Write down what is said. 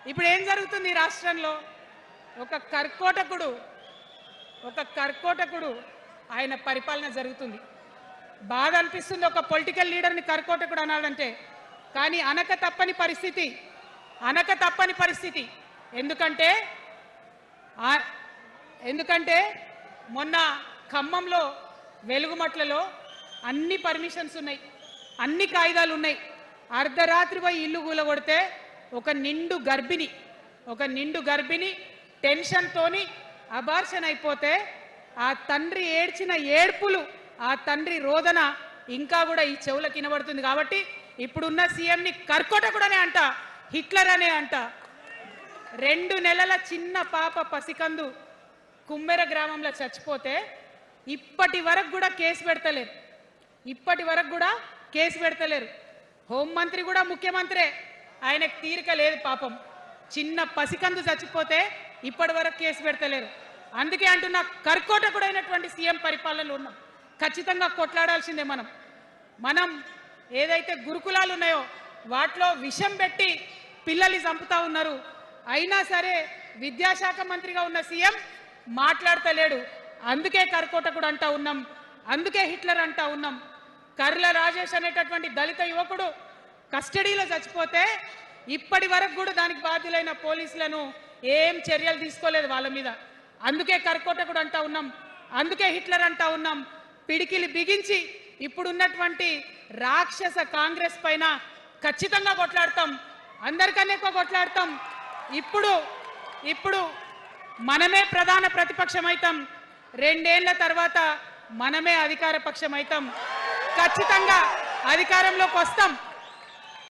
ఇప్పుడు ఏం జరుగుతుంది ఈ రాష్ట్రంలో? ఒక కర్కోటకుడు ఆయన పరిపాలన జరుగుతుంది. బాధ అనిపిస్తుంది ఒక పొలిటికల్ లీడర్ని కర్కోటకుడు అనాలంటే. కానీ అనక తప్పని పరిస్థితి. ఎందుకంటే మొన్న ఖమ్మంలో వెలుగుమట్లలో అన్ని పర్మిషన్స్ ఉన్నాయి, అన్ని కాయిదాలు ఉన్నాయి. అర్ధరాత్రి పోయి ఇల్లు కూలగొడితే ఒక నిండు గర్భిణి టెన్షన్తోని అబార్షన్ అయిపోతే ఆ తండ్రి ఏడ్చిన ఏడ్పులు, ఆ తండ్రి రోదన ఇంకా కూడా ఈ చెవులకు వినబడుతుంది. కాబట్టి ఇప్పుడున్న సీఎంని కర్కోటకుడనే అంట, హిట్లర్ అనే అంట. 2 నెలల చిన్న పాప పసికందు కుమ్మెర గ్రామంలో చచ్చిపోతే ఇప్పటి వరకు కూడా కేసు పెడతలేరు. హోంమంత్రి కూడా ముఖ్యమంత్రే, ఆయనకు తీరిక లేదు పాపం. చిన్న పసికందు చచ్చిపోతే ఇప్పటి వరకు కేసు పెడతలేరు. అందుకే అంటున్నా, కర్కోటకుడైనటువంటి సీఎం పరిపాలనలో ఉన్నాం. ఖచ్చితంగా కొట్లాడాల్సిందే. మనం ఏదైతే గురుకులాలు ఉన్నాయో వాటిలో విషం పెట్టి పిల్లల్ని చంపుతా ఉన్నారు. అయినా సరే విద్యాశాఖ మంత్రిగా ఉన్న సీఎం మాట్లాడతలేడు. అందుకే కర్కోటకుడు అంటా ఉన్నాం, అందుకే హిట్లర్ అంటా ఉన్నాం. కర్ల రాజేష్ అనేటటువంటి దళిత యువకుడు కస్టడీలో చచ్చిపోతే ఇప్పటి వరకు కూడా దానికి బాధ్యులైన పోలీసులను ఏం చర్యలు తీసుకోలేదు వాళ్ళ మీద. అందుకే కర్కోటకుడు అంటా ఉన్నాం, అందుకే హిట్లర్ అంటా ఉన్నాం. పిడికిలి బిగించి ఇప్పుడున్నటువంటి రాక్షస కాంగ్రెస్ పైన ఖచ్చితంగా కొట్లాడతాం, అందరికన్నా ఎక్కువ కొట్లాడతాం. ఇప్పుడు మనమే ప్రధాన ప్రతిపక్షం అవుతాం, 2 ఏళ్ల తర్వాత మనమే అధికార పక్షం అవుతాం. ఖచ్చితంగా అధికారంలోకి వస్తాం.